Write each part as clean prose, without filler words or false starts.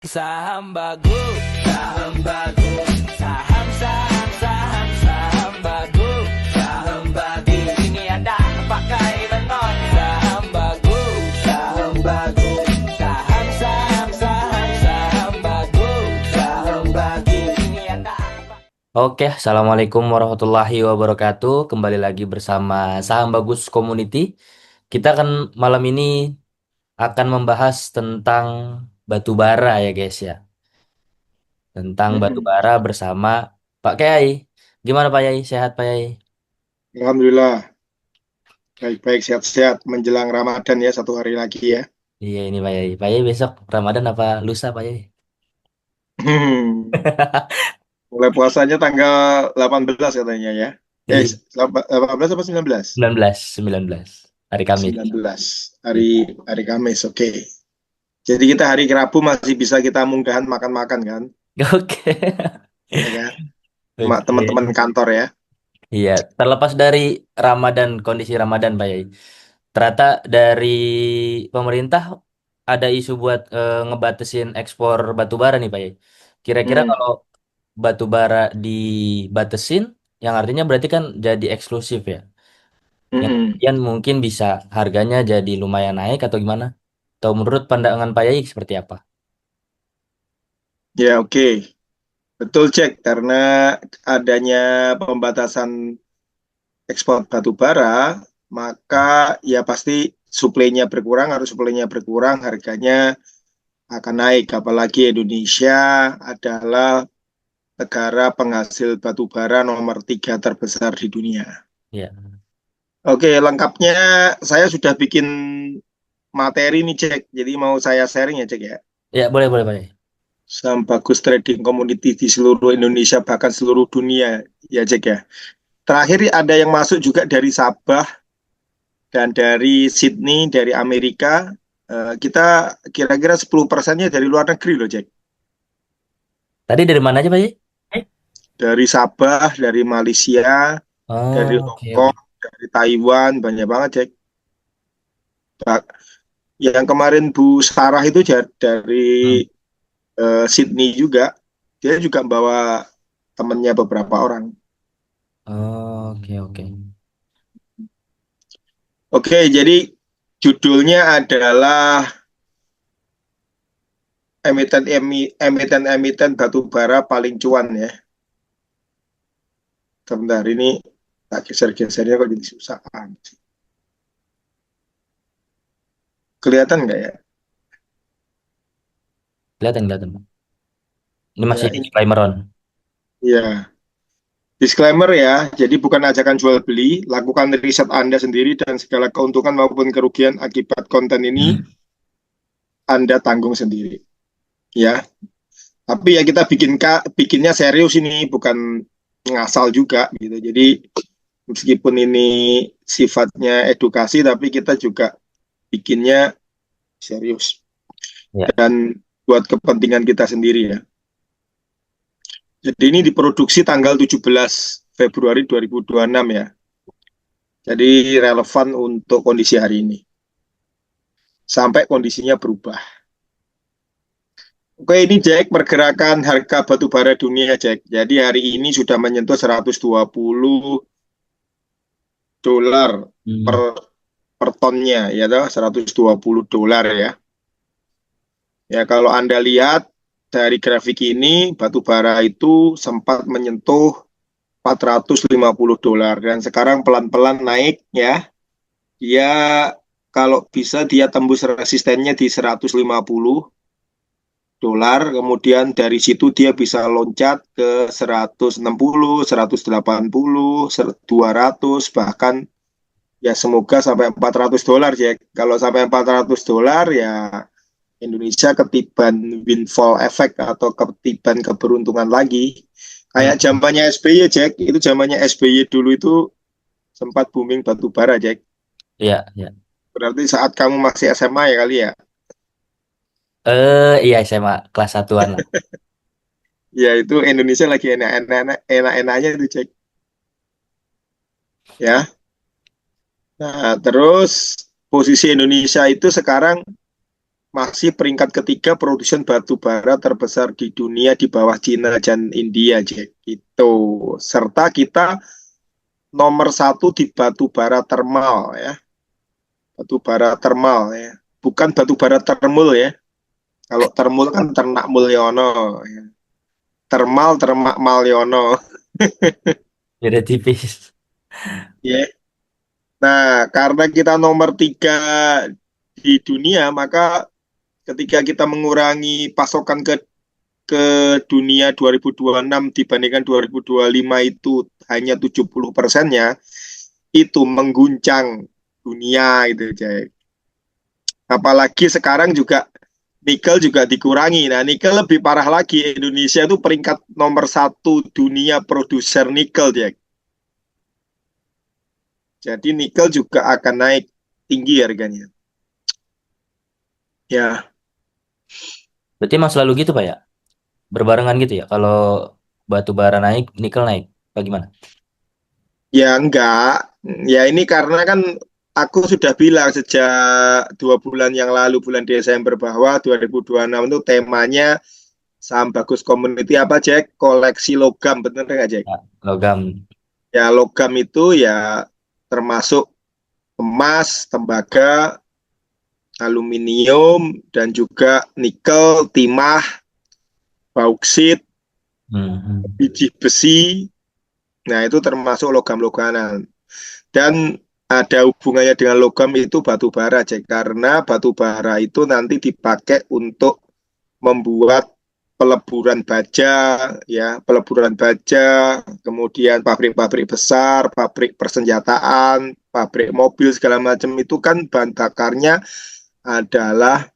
Saham bagus, saham bagus, saham saham saham saham bagus, saham bagus. Ini ada pakai lengan. Saham bagus, saham bagus, saham saham saham saham bagus, saham bagus. Ini ada. Oke, assalamualaikum warahmatullahi wabarakatuh. Kembali lagi bersama Saham Bagus Community. Kita akan malam ini akan membahas tentang batu bara ya guys ya. Tentang batu Mm-mm. bara bersama Pak Kiai. Gimana Pak Yai? Sehat Pak Yai? Alhamdulillah, baik-baik, sehat-sehat menjelang Ramadan ya, satu hari lagi ya. Iya ini Pak Yai. Pak Yai besok Ramadan apa lusa Pak Yai? Mulai puasanya tanggal 18 katanya ya. Iya, 18 apa 19? 19, 19. Hari Kamis. 19, Iya. hari Kamis, oke. Jadi kita hari Rabu masih bisa kita munggahan makan-makan kan, Oke. ya kan? Sama teman-teman Oke. kantor ya. Iya, terlepas dari Ramadan, kondisi Ramadan Pak Yai. Ternyata dari pemerintah ada isu buat ngebatasin ekspor batu bara nih Pak Yai. Kira-kira Hmm, kalau batu bara dibatesin, yang artinya berarti kan jadi eksklusif ya. Yang mm-mm. kemudian mungkin bisa harganya jadi lumayan naik atau gimana? Atau menurut pandangan Pak Yai seperti apa? Ya oke, betul cek karena adanya pembatasan ekspor batu bara, maka ya pasti suplainya berkurang, harganya akan naik. Apalagi Indonesia adalah negara penghasil batu bara nomor 3 terbesar di dunia. Ya, Oke, lengkapnya saya sudah bikin materi nih cek, jadi mau saya sharing ya cek ya. ya boleh boleh Pak Yai. Saham bagus trading community di seluruh Indonesia bahkan seluruh dunia ya cek ya. Terakhir ada yang masuk juga dari Sabah dan dari Sydney, dari Amerika, kita kira-kira 10%-nya dari luar negeri loh, Jack. Tadi dari mana aja Pak Yai? Dari Sabah, dari Malaysia, dari Oh, Hong oke Kong, oke. dari Taiwan, banyak banget, Jack. Yang kemarin Bu Sarah itu Hmm. dari Sydney juga, dia juga bawa temennya beberapa orang. Oh, oke oke. Oke, jadi judulnya adalah emiten-emiten batu bara paling cuan ya. Sebentar ini tak geser-gesernya kok jadi susah. Kelihatan nggak ya? Kelihatan kelihatan. Pak. Ini masih Ya, ini disclaimer on. ya. Disclaimer ya, jadi bukan ajakan jual beli, lakukan riset Anda sendiri dan segala keuntungan maupun kerugian akibat konten ini Anda tanggung sendiri. Ya, tapi ya kita bikinnya serius ini, bukan ngasal juga gitu. Jadi meskipun ini sifatnya edukasi, tapi kita juga bikinnya serius Ya. dan buat kepentingan kita sendiri ya. Jadi ini diproduksi tanggal 17 Februari 2026 ya. Jadi relevan untuk kondisi hari ini. Sampai kondisinya berubah. Oke, ini Jack, pergerakan harga batu bara dunia, Jack. Jadi hari ini sudah menyentuh 120 dolar per Hmm. per tonnya, ya toh, 120 dolar ya. Ya, kalau Anda lihat dari grafik ini, batu bara itu sempat menyentuh 450 dolar dan sekarang pelan-pelan naik ya. Dia kalau bisa dia tembus resistennya di 150 dolar, kemudian dari situ dia bisa loncat ke 160, 180, 200, bahkan ya semoga sampai 400 dolar ya. Kalau sampai 400 dolar ya Indonesia ketiban windfall effect atau ketiban keberuntungan lagi. Kayak Hmm. zamannya SBY, Jack. Itu zamannya SBY dulu itu sempat booming batu bara, Jack. Iya, iya. Berarti saat kamu masih SMA ya kali ya. Iya SMA kelas satuan lah. Ya itu Indonesia lagi enak-enaknya itu, Jack. Ya. Nah, terus posisi Indonesia itu sekarang masih peringkat ketiga produsen batu bara terbesar di dunia di bawah Cina dan India, Jack. Gitu. Serta kita nomor satu di batu bara termal ya, batu bara termal ya, bukan batu bara termul ya. Kalau termul kan ternak Mulyono, ya. Termal termak Malyono. Beda tipis. Ya. Nah, karena kita nomor tiga di dunia, maka ketika kita mengurangi pasokan ke dunia 2026 dibandingkan 2025 itu hanya 70%-nya, itu mengguncang dunia itu, Jack. Apalagi sekarang juga nikel juga dikurangi. Nah, nikel lebih parah lagi. Indonesia itu peringkat nomor satu dunia produser nikel, Jack. Jadi nikel juga akan naik tinggi harganya. Ya, Berarti emang selalu gitu Pak ya? Berbarengan gitu ya? Kalau batu bara naik, nikel naik. Bagaimana? ya enggak. Ya ini karena kan aku sudah bilang sejak 2 bulan yang lalu, bulan Desember, bahwa 2026 itu temanya saham bagus community apa, Jack? Koleksi logam, bener nggak, Jack? Ya, logam. Ya logam itu ya termasuk emas, tembaga, aluminium, dan juga nikel, timah, bauksit, Hmm. biji besi. Nah, itu termasuk logam-logaman. Dan ada hubungannya dengan logam itu batu bara, Jack. Karena batu bara itu nanti dipakai untuk membuat peleburan baja, ya, peleburan baja, kemudian pabrik-pabrik besar, pabrik persenjataan, pabrik mobil segala macam itu kan bahan bakarnya adalah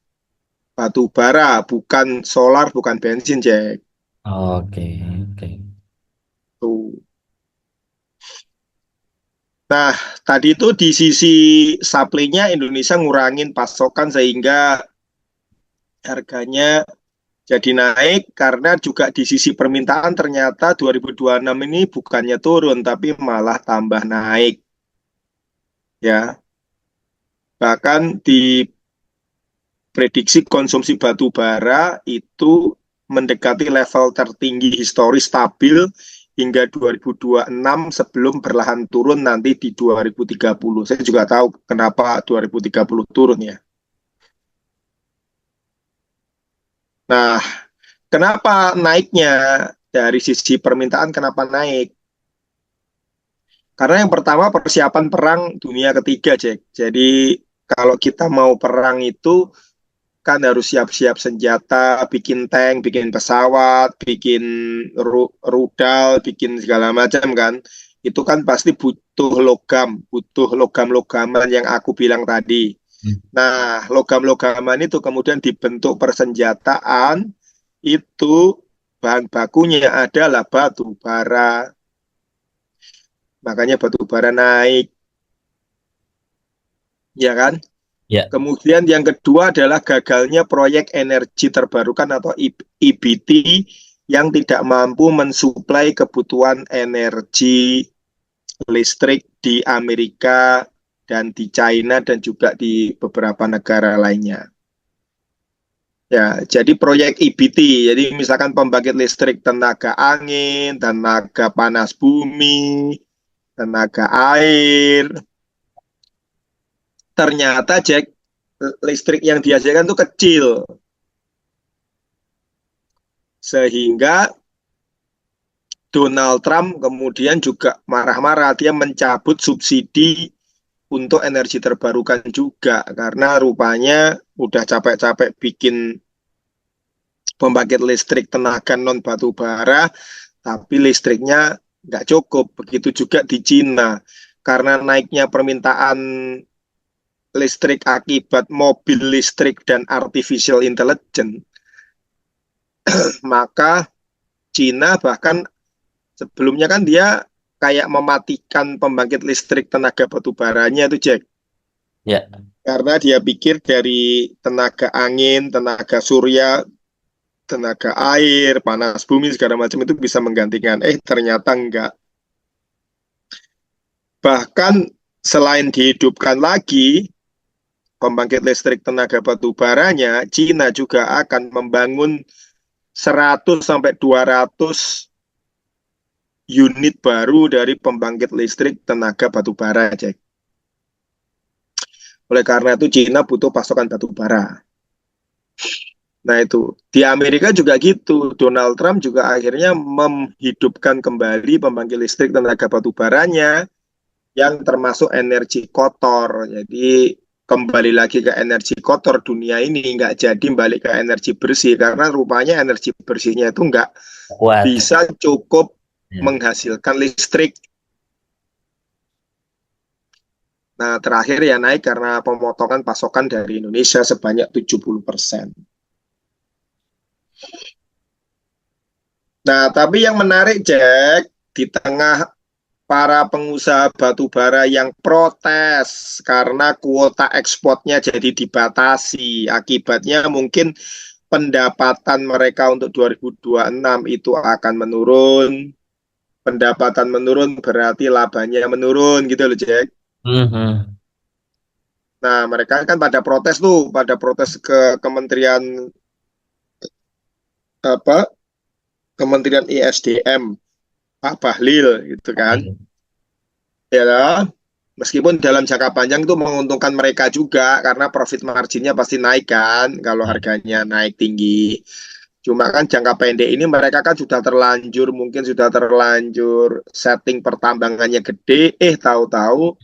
batu bara, bukan solar, bukan bensin, Jack. Oke, oke. Tuh. Nah, tadi itu di sisi supply-nya Indonesia ngurangin pasokan sehingga harganya jadi naik karena juga di sisi permintaan ternyata 2026 ini bukannya turun tapi malah tambah naik ya. Bahkan diprediksi konsumsi batu bara itu mendekati level tertinggi historis stabil hingga 2026 sebelum perlahan turun nanti di 2030. Saya juga tahu kenapa 2030 turun ya. Nah, kenapa naiknya dari sisi permintaan kenapa naik? Karena yang pertama persiapan perang dunia ketiga, Jack. Jadi kalau kita mau perang itu kan harus siap-siap senjata, bikin tank, bikin pesawat, bikin rudal, bikin segala macam kan. Itu kan pasti butuh logam-logaman yang aku bilang tadi. Hmm. Nah, logam-logaman itu kemudian dibentuk persenjataan, itu bahan bakunya adalah batu bara. Makanya batu bara naik, ya kan? Ya, Kemudian yang kedua adalah gagalnya proyek energi terbarukan atau EBT yang tidak mampu mensuplai kebutuhan energi listrik di Amerika dan di China dan juga di beberapa negara lainnya. Ya, jadi proyek EBT, jadi misalkan pembangkit listrik tenaga angin, tenaga panas bumi, tenaga air, ternyata Jack, listrik yang dihasilkan itu kecil. Sehingga Donald Trump kemudian juga marah-marah, dia mencabut subsidi untuk energi terbarukan juga, karena rupanya udah capek-capek bikin pembangkit listrik tenaga non batu bara, tapi listriknya nggak cukup. Begitu juga di Cina, karena naiknya permintaan listrik akibat mobil listrik dan artificial intelligence, maka Cina bahkan sebelumnya kan dia kayak mematikan pembangkit listrik tenaga batu baranya itu, Jack. ya. Karena dia pikir dari tenaga angin, tenaga surya, tenaga air, panas bumi, segala macam itu bisa menggantikan. Ternyata enggak. Bahkan selain dihidupkan lagi, pembangkit listrik tenaga batu baranya, Cina juga akan membangun 100 sampai 200 unit baru dari pembangkit listrik tenaga batu bara, Jack. Oleh karena itu Cina butuh pasokan batu bara. Nah itu, di Amerika juga gitu. Donald Trump juga akhirnya menghidupkan kembali pembangkit listrik tenaga batu baranya yang termasuk energi kotor. Jadi kembali lagi ke energi kotor dunia ini nggak jadi balik ke energi bersih karena rupanya energi bersihnya itu nggak Kuat. bisa cukup Ya. menghasilkan listrik. Nah, terakhir ya naik karena pemotongan pasokan dari Indonesia sebanyak 70%. Nah, tapi yang menarik, Jack, di tengah para pengusaha batu bara yang protes karena kuota ekspornya jadi dibatasi. Akibatnya mungkin pendapatan mereka untuk 2026 itu akan menurun. Pendapatan menurun berarti labanya menurun gitu loh, Jack. Mhm. Nah, mereka kan pada protes tuh, pada protes ke Kementerian apa? Kementerian ISDM, Pak Bahlil gitu kan. Ya, meskipun dalam jangka panjang itu menguntungkan mereka juga karena profit marginnya pasti naik kan kalau Ya. harganya naik tinggi. Cuma kan jangka pendek ini mereka kan sudah terlanjur, mungkin sudah terlanjur setting pertambangannya gede, tahu-tahu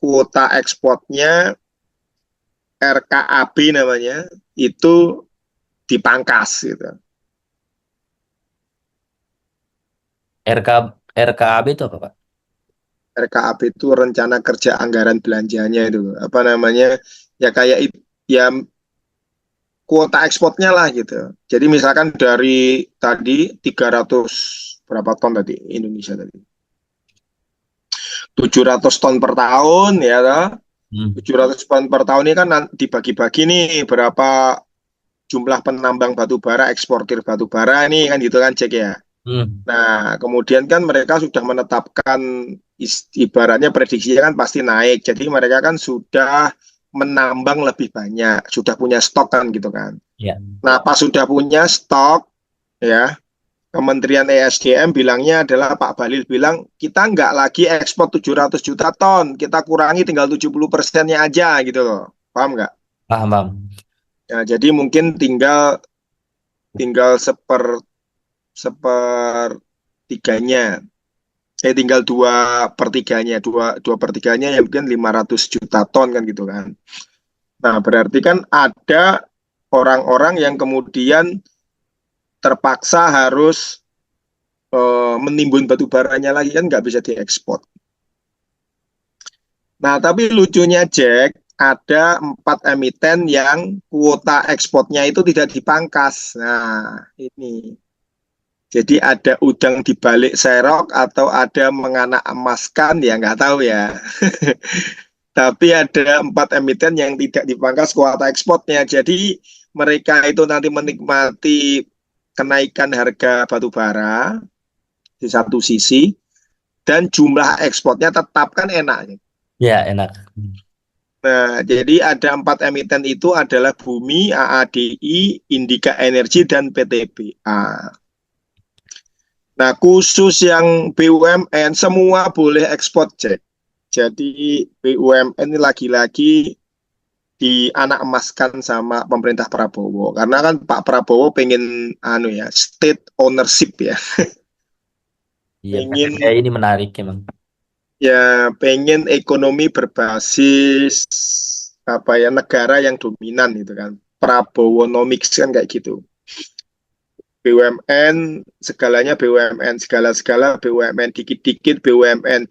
kuota ekspornya RKAB namanya itu dipangkas gitu. RK RKAB itu apa, Pak? RKAB itu rencana kerja anggaran belanjanya itu apa namanya ya kayak ya kuota ekspornya lah gitu. Jadi misalkan dari tadi 300 berapa ton tadi Indonesia tadi? 700 ton per tahun ya toh. Hmm. 700 ton per tahun ini kan dibagi-bagi nih berapa jumlah penambang batu bara, eksportir batu bara ini kan gitu kan cek ya. Hmm. Nah, kemudian kan mereka sudah menetapkan ibaratnya prediksinya kan pasti naik. Jadi mereka kan sudah menambang lebih banyak, sudah punya stok kan gitu kan. Ya. Nah, pas sudah punya stok, ya, Kementerian ESDM bilangnya adalah Pak Balil bilang, kita nggak lagi ekspor 700 juta ton, kita kurangi tinggal 70%-nya aja gitu loh. Paham nggak? Paham, paham. Ya, jadi mungkin tinggal tinggal sepertiganya. Tinggal dua pertiganya, dua pertiganya yang mungkin 500 juta ton kan gitu kan. Nah, berarti kan ada orang-orang yang kemudian terpaksa harus menimbun batu baranya lagi kan nggak bisa diekspor. Nah, tapi lucunya Jack, ada 4 emiten yang kuota ekspornya itu tidak dipangkas. Nah, ini. Jadi ada udang di balik serok atau ada menganak emaskan ya nggak tahu ya. Tapi ada 4 emiten yang tidak dipangkas kuota ekspornya. Jadi mereka itu nanti menikmati kenaikan harga batu bara di satu sisi dan jumlah ekspornya tetap kan enak. Ya, enak. Nah, jadi ada 4 emiten itu adalah Bumi, AADI, Indika Energi, dan PTBA. Nah, khusus yang BUMN semua boleh ekspor, Jack. Jadi BUMN ini lagi-lagi di anak emaskan sama pemerintah Prabowo. Karena kan Pak Prabowo pengen ya state ownership ya. Iya, Pengen kayak ini menarik emang. pengen ekonomi berbasis apa ya negara yang dominan gitu kan. Prabowonomics kan kayak gitu. BUMN segalanya BUMN segala-segala BUMN dikit-dikit BUMN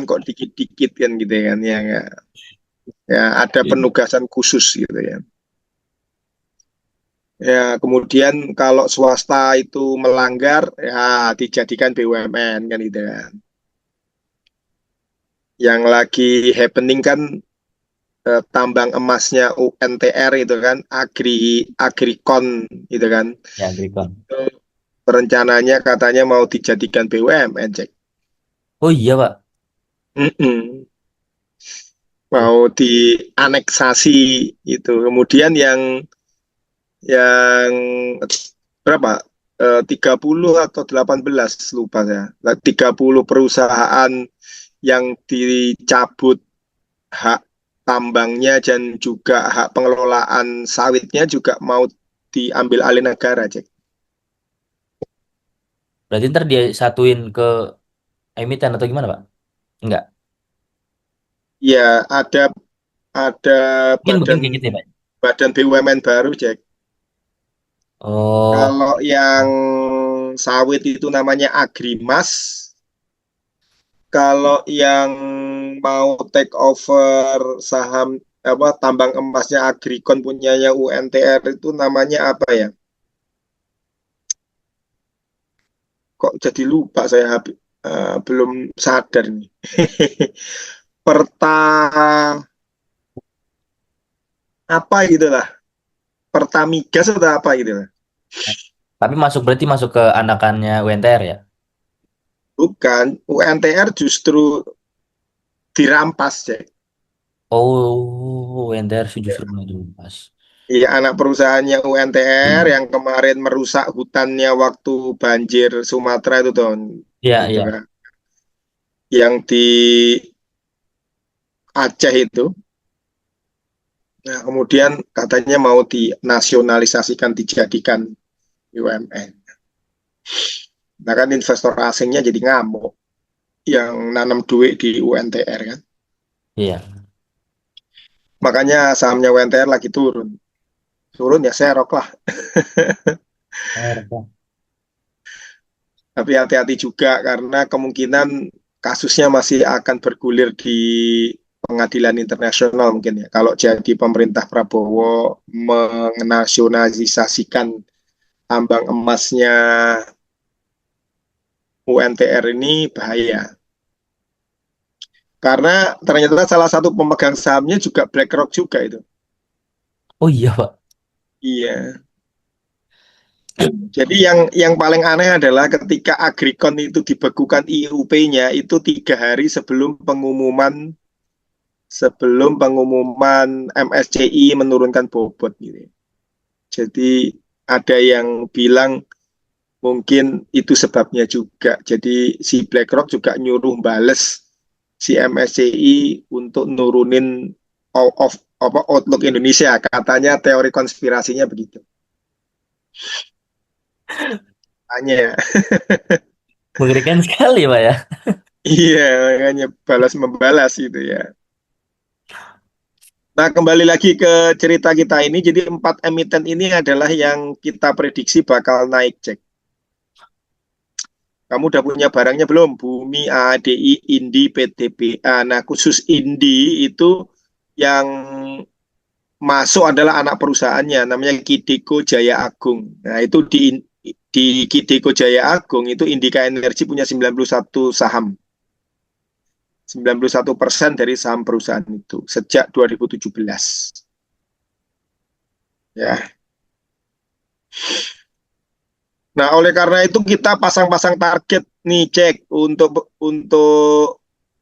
kok dikit-dikit kan gitu kan ya nggak? Ya ada penugasan khusus gitu ya. Ya, kemudian kalau swasta itu melanggar, ya dijadikan BUMN kan gitu kan. Yang lagi happening kan tambang emasnya UNTR itu kan, Agricon gitu kan. Ya, Agricon. Itu rencananya katanya mau dijadikan BUMN, Cek. Oh iya, Pak. Mm-mm. mau dianeksasi itu. Kemudian yang berapa? 30 atau 18 lupa saya. Nah, 30 perusahaan yang dicabut hak tambangnya dan juga hak pengelolaan sawitnya juga mau diambil alih negara, Cek. Berarti ntar dia satuin ke emiten atau gimana, Pak? Enggak. Ya, ada Mungkin badan kayak gitu ya, Pak. badan BUMN baru, Cek. Oh, Kalau yang sawit itu namanya Agrimas. Kalau yang mau take over saham apa tambang emasnya Agrikon punyanya UNTR itu namanya apa ya? Kok jadi lupa saya belum sadar nih. Perta apa gitu lah. Pertamigas atau apa gitu lah. tapi berarti masuk ke anakannya UNTR ya? Bukan, UNTR justru dirampas, Cek. Oh, UNTR sih justru maju pas. Iya, anak perusahaannya UNTR Hmm. yang kemarin merusak hutannya waktu banjir Sumatera itu tuh, Iya, itu iya. kan. Yang di Aceh itu. Nah, kemudian katanya mau dinasionalisasikan, dijadikan BUMN. Nah, kan investor asingnya jadi ngamuk yang nanam duit di UNTR kan. Iya. Makanya sahamnya UNTR lagi turun. Turun ya serok lah. Oh, Tapi hati-hati juga karena kemungkinan kasusnya masih akan bergulir di pengadilan internasional mungkin ya. Kalau jadi pemerintah Prabowo menasionalisasikan tambang emasnya UNTR ini bahaya. Karena ternyata salah satu pemegang sahamnya juga BlackRock juga itu. oh iya, Pak. Iya. Jadi yang paling aneh adalah ketika Agrikon itu dibekukan IUP-nya itu 3 hari sebelum pengumuman MSCI menurunkan bobot gitu. Jadi ada yang bilang mungkin itu sebabnya juga. Jadi si BlackRock juga nyuruh bales si MSCI untuk nurunin outlook Indonesia. Katanya teori konspirasinya begitu. Tanya. Mengerikan sekali, Pak ya. Iya, makanya balas membalas itu ya. Nah, kembali lagi ke cerita kita ini. Jadi 4 emiten ini adalah yang kita prediksi bakal naik, Cek. Kamu udah punya barangnya belum? Bumi, AADI, Indi, PTBA. Nah, khusus Indi itu yang masuk adalah anak perusahaannya, namanya Kideko Jaya Agung. Nah, itu di Kideko Jaya Agung itu Indika Energi punya 91 saham. 91% dari saham perusahaan itu sejak 2017. Ya. Nah, oleh karena itu kita pasang-pasang target nih, Cek, untuk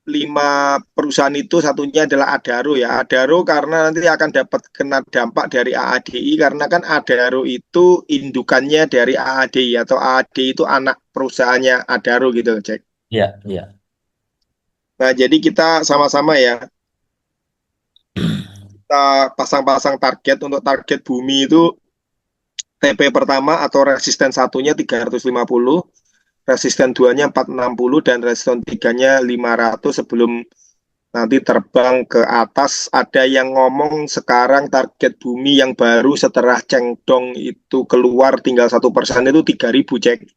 5 perusahaan itu satunya adalah Adaro ya. Adaro karena nanti akan dapat kena dampak dari AADI karena kan Adaro itu indukannya dari AADI atau AADI itu anak perusahaannya Adaro gitu, Cek. Iya, iya. Nah, jadi kita sama-sama ya, kita pasang-pasang target untuk target bumi itu TP pertama atau resisten satunya 350, resisten duanya 460 dan resisten tiganya 500 sebelum nanti terbang ke atas. Ada yang ngomong sekarang target bumi yang baru setelah Chengdong itu keluar tinggal 1% itu 3.000, Cek.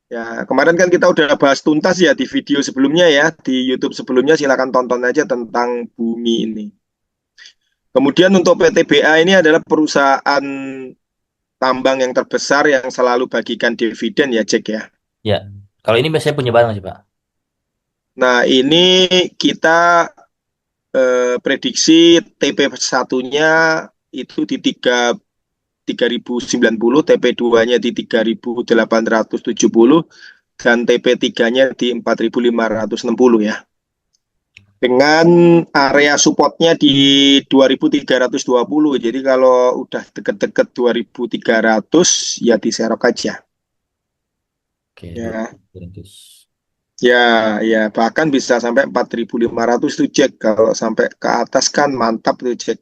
Ya, kemarin kan kita udah bahas tuntas ya di video sebelumnya ya, di YouTube sebelumnya silakan tonton aja tentang bumi ini. Kemudian untuk PTBA ini adalah perusahaan tambang yang terbesar yang selalu bagikan dividen ya, Cek ya. Ya. Kalau ini biasanya punya barang sih, Pak. Nah, ini kita prediksi TP satunya itu di 3.090, TP 2-nya di 3.870 dan TP 3-nya di 4.560 ya. dengan area supportnya di 2320. Jadi kalau udah deket-deket 2300 ya diserok aja. Oke, Ya, 200. ya, ya bahkan bisa sampai 4500 tuh Jack. Kalau sampai ke atas kan mantap tuh Jack.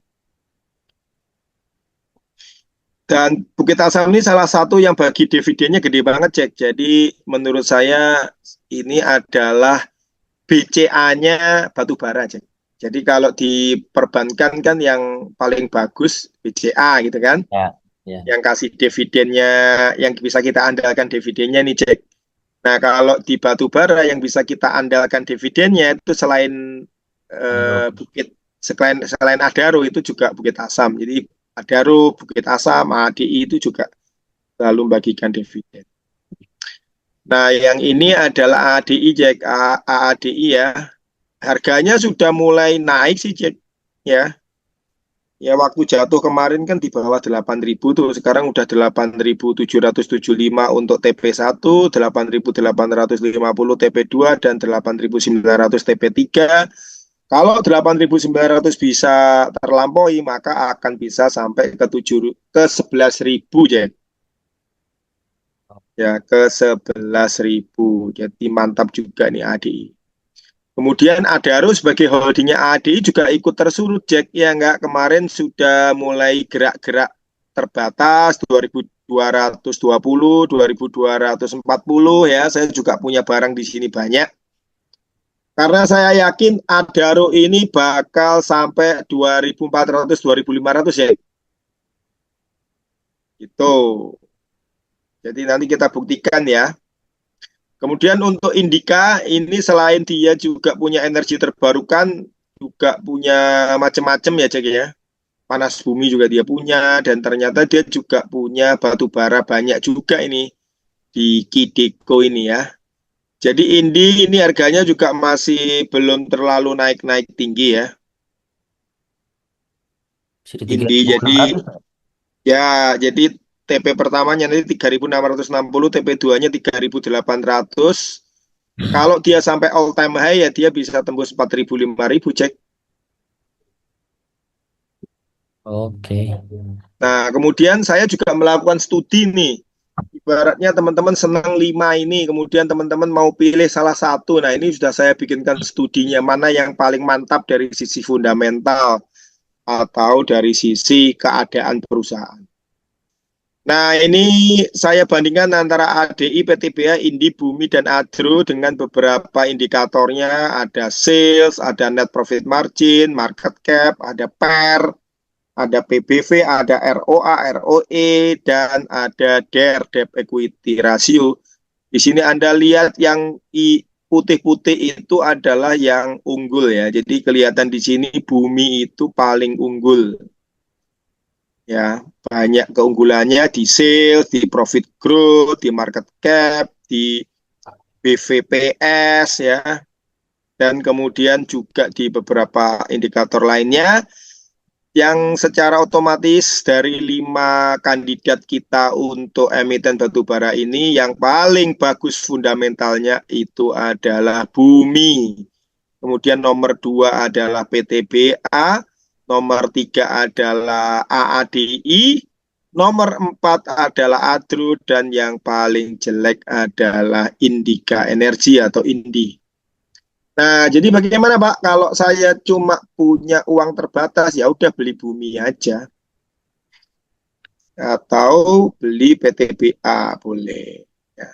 Dan Bukit Asam ini salah satu yang bagi dividennya gede banget Jack. Jadi menurut saya ini adalah BCA-nya batu bara Jack. Jadi kalau diperbankan kan yang paling bagus BCA gitu kan. Ya, ya. Yang kasih dividennya, yang bisa kita andalkan dividennya nih Jack. Nah, kalau di batu bara yang bisa kita andalkan dividennya itu selain Adaro. Bukit selain Adaro itu juga Bukit Asam. Jadi Adaro, Bukit Asam, ADI itu juga selalu membagikan dividen. Nah, yang ini adalah ADI Jack, AADI ya. Harganya sudah mulai naik sih Jack. Ya, ya waktu jatuh kemarin kan di bawah 8.000 tuh, sekarang udah 8.775 untuk TP1, 8.850 TP2 dan 8.900 TP3. Kalau 8.900 bisa terlampaui, maka akan bisa sampai ke 11.000 ya. Ya, ke 11.000. Jadi mantap juga nih ADI. Kemudian Adaro sebagai holdingnya ADI juga ikut tersurut Jack ya enggak, kemarin sudah mulai gerak-gerak terbatas 2220, 2240 ya. Saya juga punya barang di sini banyak. Karena saya yakin Adaro ini bakal sampai 2400 2500 ya. Gitu. Jadi nanti kita buktikan ya. Kemudian untuk Indika ini selain dia juga punya energi terbarukan, juga punya macam-macam ya Jack ya. Panas bumi juga dia punya dan ternyata dia juga punya batu bara banyak juga ini di Kideko ini ya. Jadi Indi ini harganya juga masih belum terlalu naik-naik tinggi ya. Bisa di Indi jadi 3.600. jadi TP pertamanya nanti 3.660, TP 2-nya 3.800. Kalau dia sampai all time high ya dia bisa tembus 4.000 5.000 cek. Oke. Nah, kemudian saya juga melakukan studi nih. Ibaratnya teman-teman senang 5 ini, kemudian teman-teman mau pilih salah satu. Nah, ini sudah saya bikinkan studinya mana yang paling mantap dari sisi fundamental atau dari sisi keadaan perusahaan. Nah, ini saya bandingkan antara ADI, PTBA, Indi, Bumi, dan Adro dengan beberapa indikatornya. Ada sales, ada net profit margin, market cap, ada PER, ada PBV, ada ROA, ROE, dan ada DER, debt equity ratio. Di sini Anda lihat yang putih-putih itu adalah yang unggul ya. Jadi kelihatan di sini Bumi itu paling unggul. Ya, banyak keunggulannya di sales, di profit growth, di market cap, di BVPS ya, dan kemudian juga di beberapa indikator lainnya yang secara otomatis dari 5 kandidat kita untuk emiten batubara ini yang paling bagus fundamentalnya itu adalah Bumi. Kemudian nomor 2 adalah PTBA, nomor 3 adalah AADI, nomor 4 adalah Adro, dan yang paling jelek adalah Indika Energi atau Indi. Nah, jadi bagaimana Pak? Kalau saya cuma punya uang terbatas, ya udah beli Bumi aja. Atau beli PTBA, boleh. Ya.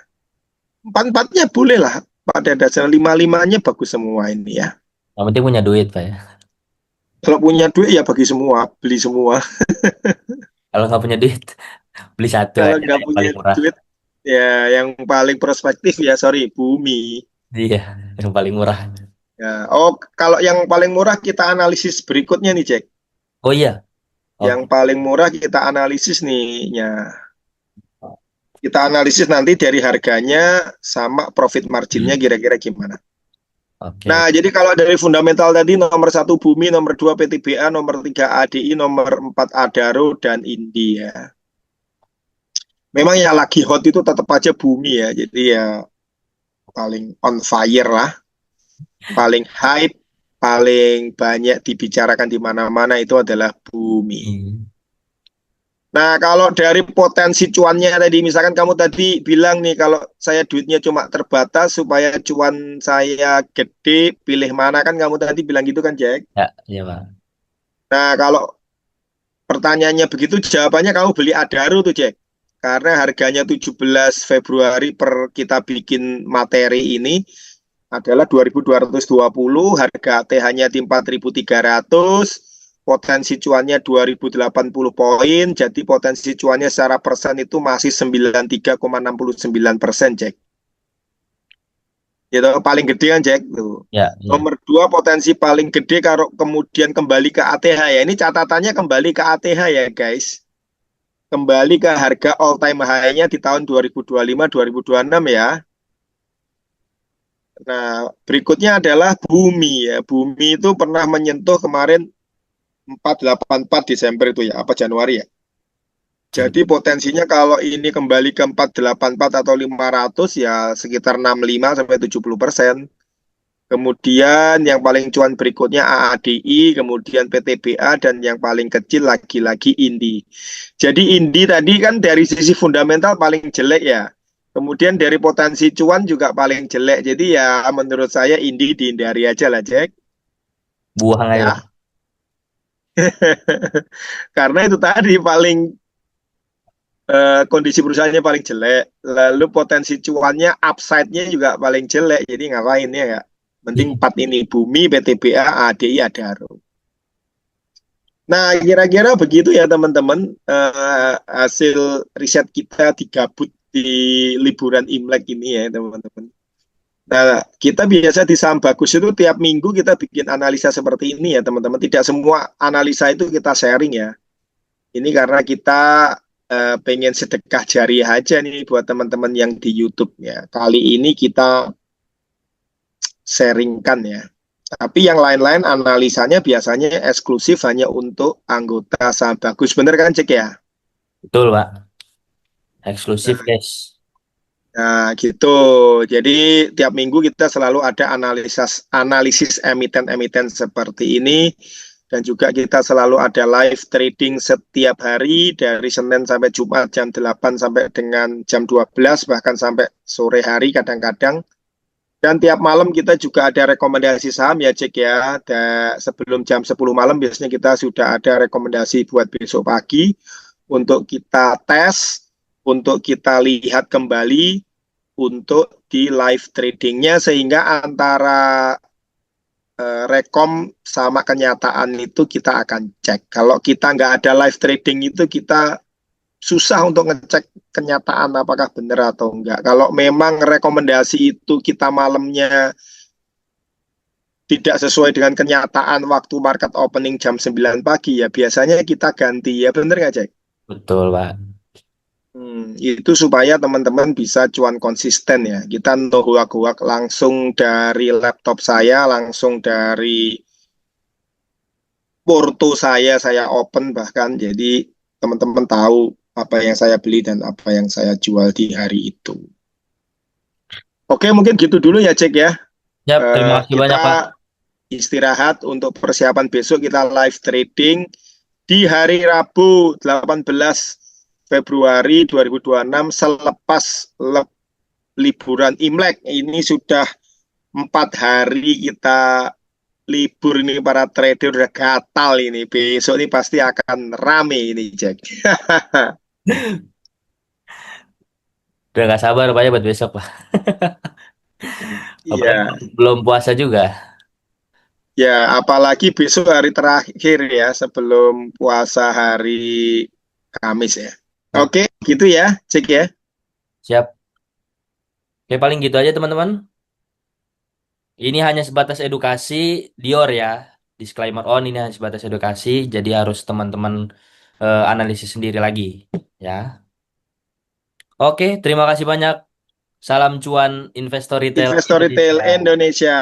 Empat-empatnya boleh lah. Pada dasar lima-limanya bagus semua ini ya. Yang penting punya duit, Pak ya. Kalau punya duit ya bagi semua, beli semua. Kalau nggak punya duit, beli satu Kalau aja nggak yang punya paling murah. duit, ya yang paling prospektif ya sorry, Bumi. Iya, yang paling murah. Ya, oh kalau yang paling murah kita analisis berikutnya nih Jack. Oh iya, Yang oke. paling murah kita analisis nih, ya. Kita analisis nanti dari harganya sama profit marginnya kira-kira gimana. Oke. Nah, jadi kalau dari fundamental tadi nomor 1 Bumi, nomor 2 PTBA, nomor 3 ADI, nomor 4 Adaro, dan India. Memang yang lagi hot itu tetap aja Bumi ya. Jadi ya paling on fire lah, paling hype. paling banyak dibicarakan di mana-mana itu adalah bumi. Nah, kalau dari potensi cuannya tadi, misalkan kamu tadi bilang nih, kalau saya duitnya cuma terbatas supaya cuan saya gede, pilih mana kan kamu tadi bilang gitu kan, Jack? Ya, iya Pak. Nah, kalau pertanyaannya begitu, jawabannya kamu beli Adaro tuh, Jack. Karena harganya 17 Februari per kita bikin materi ini adalah 2.220, harga ATH-nya di 4.300, potensi cuannya 2.080 poin, jadi potensi cuannya secara persen itu masih 93,69%, Jack. Itu paling gede kan, Jack? Tuh. Ya, ya. Nomor 2 potensi paling gede kalau kemudian kembali ke ATH ya. Ini catatannya kembali ke ATH ya, guys. Kembali ke harga all time high-nya di tahun 2025-2026 ya. Nah, berikutnya adalah bumi ya. Bumi itu pernah menyentuh kemarin 484 Desember itu ya, apa Januari ya. Jadi potensinya kalau ini kembali ke 484 atau 500 ya sekitar 65 sampai 70%. Kemudian yang paling cuan berikutnya AADI, kemudian PTBA, dan yang paling kecil lagi-lagi Indi. Jadi Indi tadi kan dari sisi fundamental paling jelek ya. Kemudian dari potensi cuan juga paling jelek. Jadi ya menurut saya Indi dihindari aja lah, Jack. Buang aja Ya. Pak. Karena itu tadi paling kondisi perusahaannya paling jelek. Lalu potensi cuannya upside-nya juga paling jelek. Jadi ngapain ya nggak? Penting 4 ini, Bumi, PTBA, ADI, Adaro. Nah, kira-kira begitu ya teman-teman, hasil riset kita digabut di liburan Imlek ini ya teman-teman. Nah, kita biasa di Saham Bagus itu tiap minggu kita bikin analisa seperti ini ya teman-teman. Tidak semua analisa itu kita sharing ya. Ini karena kita pengen sedekah jariah aja nih buat teman-teman yang di YouTube ya. Kali ini kita sharingkan ya. Tapi yang lain-lain analisanya biasanya eksklusif hanya untuk anggota Saham Bagus. Bener kan, Cek ya? Betul Pak. Eksklusif guys. Nah, gitu. Jadi tiap minggu kita selalu ada analisis emiten-emiten seperti ini. Dan juga kita selalu ada live trading setiap hari dari Senin sampai Jumat jam 8 sampai dengan jam 12, bahkan sampai sore hari kadang-kadang. Dan tiap malam kita juga ada rekomendasi saham ya, Cek ya. Sebelum jam 10 malam biasanya kita sudah ada rekomendasi buat besok pagi untuk kita tes, untuk kita lihat kembali, untuk di live tradingnya, sehingga antara rekom sama kenyataan itu kita akan cek. Kalau kita nggak ada live trading itu kita susah untuk ngecek kenyataan apakah benar atau enggak. Kalau memang rekomendasi itu kita malamnya tidak sesuai dengan kenyataan waktu market opening jam 9 pagi ya biasanya kita ganti ya, benar nggak, Cek? Betul Pak. Itu supaya teman-teman bisa cuan konsisten ya. Kita no huak-huak langsung dari laptop saya, langsung dari porto saya open bahkan. Jadi teman-teman tahu apa yang saya beli dan apa yang saya jual di hari itu. Oke, mungkin gitu dulu ya, Cek ya. Ya, terima kasih banyak Pak. Kita istirahat untuk persiapan besok kita live trading di hari Rabu 18 Februari 2026 selepas liburan Imlek. Ini sudah 4 hari kita libur ini, para trader udah gatal ini. Besok ini pasti akan rame ini, Jack. Udah gak sabar Pak ya buat besok Pak. Iya. Belum puasa juga. Ya, apalagi besok hari terakhir ya sebelum puasa hari Kamis ya. Oke, gitu ya, Cek ya. Siap. Oke, paling gitu aja teman-teman. Ini hanya sebatas edukasi, Dior ya. Disclaimer on, ini hanya sebatas edukasi, jadi harus teman-teman analisis sendiri lagi ya. Oke, terima kasih banyak. Salam cuan investor retail Investor Retail Indonesia.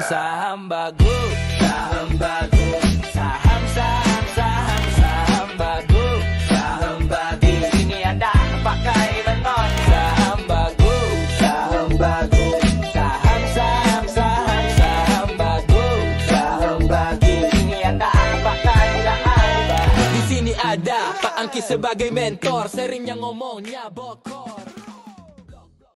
Saham bagus, saham bagus, saham saham saham saham bagus, saham bagus. Ini ada pakai beton. Saham bagus, saham bagus, saham saham saham saham bagus, saham Lucky sebagai mentor, seringnya ngomongnya bokor.